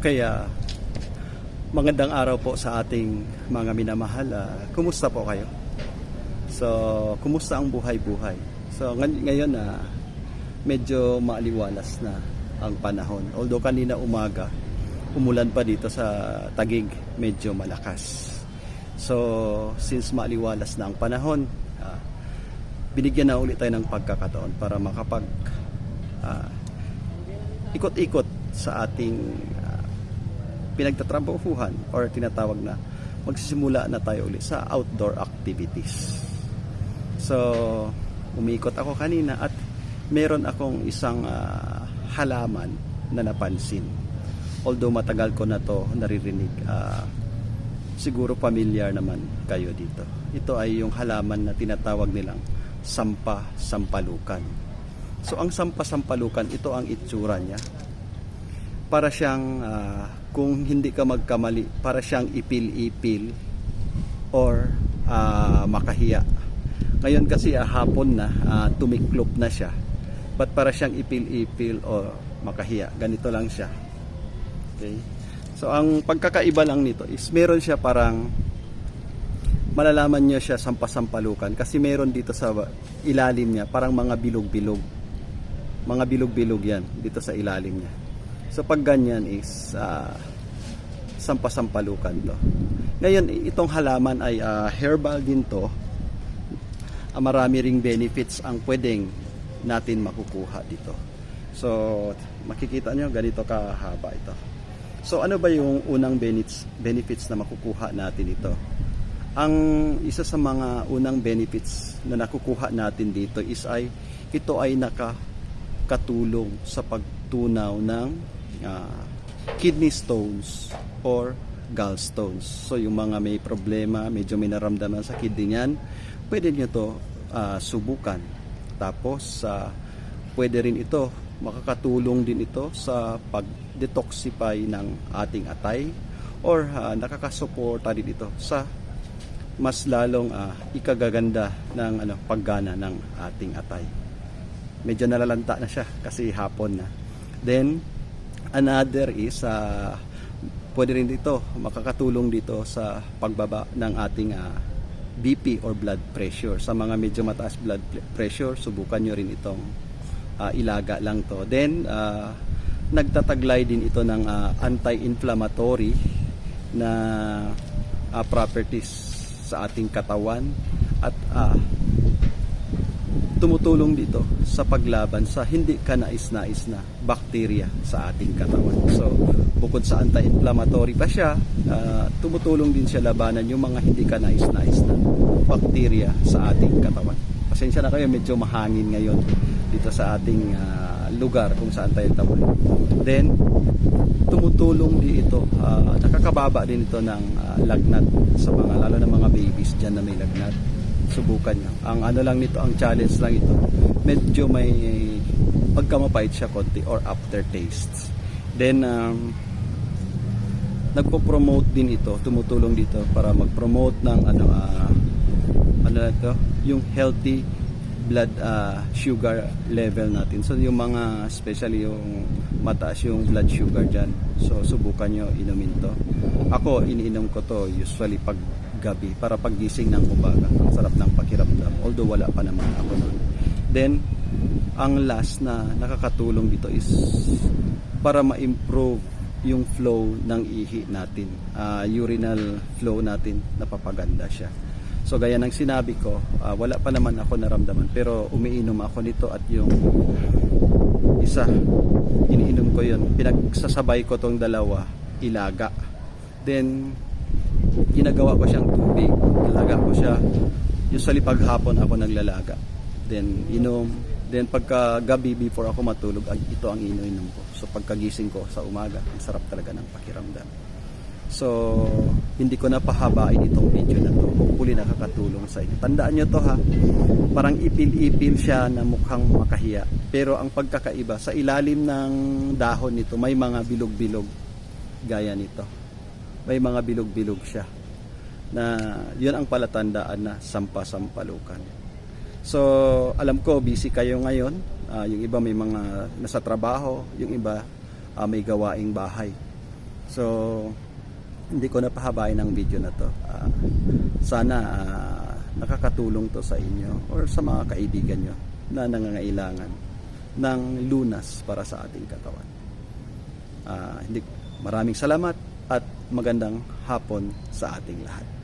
Kaya magandang araw po sa ating mga minamahal. Kumusta po kayo? So, kumusta ang buhay-buhay? So, ngayon medyo maaliwalas na ang panahon. Although kanina umaga, umulan pa dito sa Taguig, medyo malakas. So, since maaliwalas na ang panahon, binigyan na ulit tayo ng pagkakataon para makapag ikot-ikot sa ating pinagtatrabahuhan or tinatawag na magsisimula na tayo ulit sa outdoor activities. So, umiikot ako kanina at meron akong isang halaman na napansin. Although matagal ko na to naririnig, siguro familiar naman kayo dito. Ito ay yung halaman na tinatawag nilang sampasampalukan. So ang sampasampalukan, ito ang itsura niya. Para siyang, kung hindi ka magkamali, para siyang ipil-ipil or makahiya. Ngayon kasi hapon na, tumiklop na siya. But para siyang ipil-ipil or makahiya. Ganito lang siya. Okay? So ang pagkakaiba lang nito is meron siya parang malalaman niyo siya sampasampalukan kasi meron dito sa ilalim niya parang mga bilog-bilog. Mga bilog-bilog yan dito sa ilalim niya. So pag ganyan is sampasampalukan to. Ngayon itong halaman ay herbal din to. Marami ring benefits ang pwedeng natin makukuha dito. So makikita nyo ganito kahaba ito. So ano ba yung unang benefits na makukuha natin ito? Ang isa sa mga unang benefits na nakukuha natin dito is ito ay nakakatulong sa pagtunaw ng kidney stones or gallstones. So yung mga may problema, medyo may naramdaman sa kidney niyan, pwede nyo to subukan. Tapos pwede rin ito, makakatulong din ito sa pag-detoxify ng ating atay or nakakasuporta din ito sa mas lalong ikagaganda ng paggana ng ating atay. Medyo nalalanta na siya kasi hapon na. Then another is pwede rin dito, makakatulong dito sa pagbaba ng ating BP or blood pressure. Sa mga medyo mataas blood pressure, subukan nyo rin itong ilaga lang to. Then nagtataglay din ito ng anti-inflammatory na properties sa ating katawan at tumutulong dito sa paglaban sa hindi kanais-nais na bakterya sa ating katawan. So bukod sa anti-inflammatory pa siya, tumutulong din siya labanan yung mga hindi kanais-nais na bakterya sa ating katawan. Pasensya na kayo, medyo mahangin ngayon dito sa ating lugar kung saan tayo tawid. Then tumutulong din ito, nakakababa din ito ng lagnat sa mga, lalo na mga babies dyan na may lagnat. Subukan nyo. Ang ano lang nito, ang challenge lang ito, medyo may pagkamapait siya konti or aftertaste. Then nagpo-promote din ito, tumutulong dito para mag-promote ng yung healthy blood sugar level natin. So yung mga especially yung mataas yung blood sugar dyan, so subukan nyo inumin to. Ako iniinom ko to usually pag gabi para paggising ng umaga. Ang sarap ng pakiramdam, although wala pa naman ako noon. Then ang last na nakakatulong dito is para ma-improve yung flow ng ihi natin, urinal flow natin, napapaganda siya. So gaya ng sinabi ko, wala pa naman ako naramdaman pero umiinom ako nito at yung isa, iniinom ko yun. Pinagsasabay ko tong dalawa, ilaga. Then ginagawa ko siyang tubig, ilaga ko siya. Usually paghapon ako naglalaga. Then inom. Then pagka gabi before ako matulog, ito ang iniinom ko. So pagkagising ko sa umaga, ang sarap talaga ng pakiramdam. So, hindi ko na pahabain itong video na to. Hopefully nakakatulong sa inyo. Tandaan nyo to ha. Parang ipil-ipil siya na mukhang makahiya. Pero ang pagkakaiba, sa ilalim ng dahon nito, may mga bilog-bilog gaya nito. May mga bilog-bilog siya. Na yun ang palatandaan na sampasampalukan. So, alam ko, busy kayo ngayon. Yung iba may mga nasa trabaho, yung iba may gawaing bahay. So, hindi ko napahabain ang video na to. Sana nakakatulong to sa inyo or sa mga kaibigan nyo na nangangailangan ng lunas para sa ating katawan. Maraming salamat at magandang hapon sa ating lahat.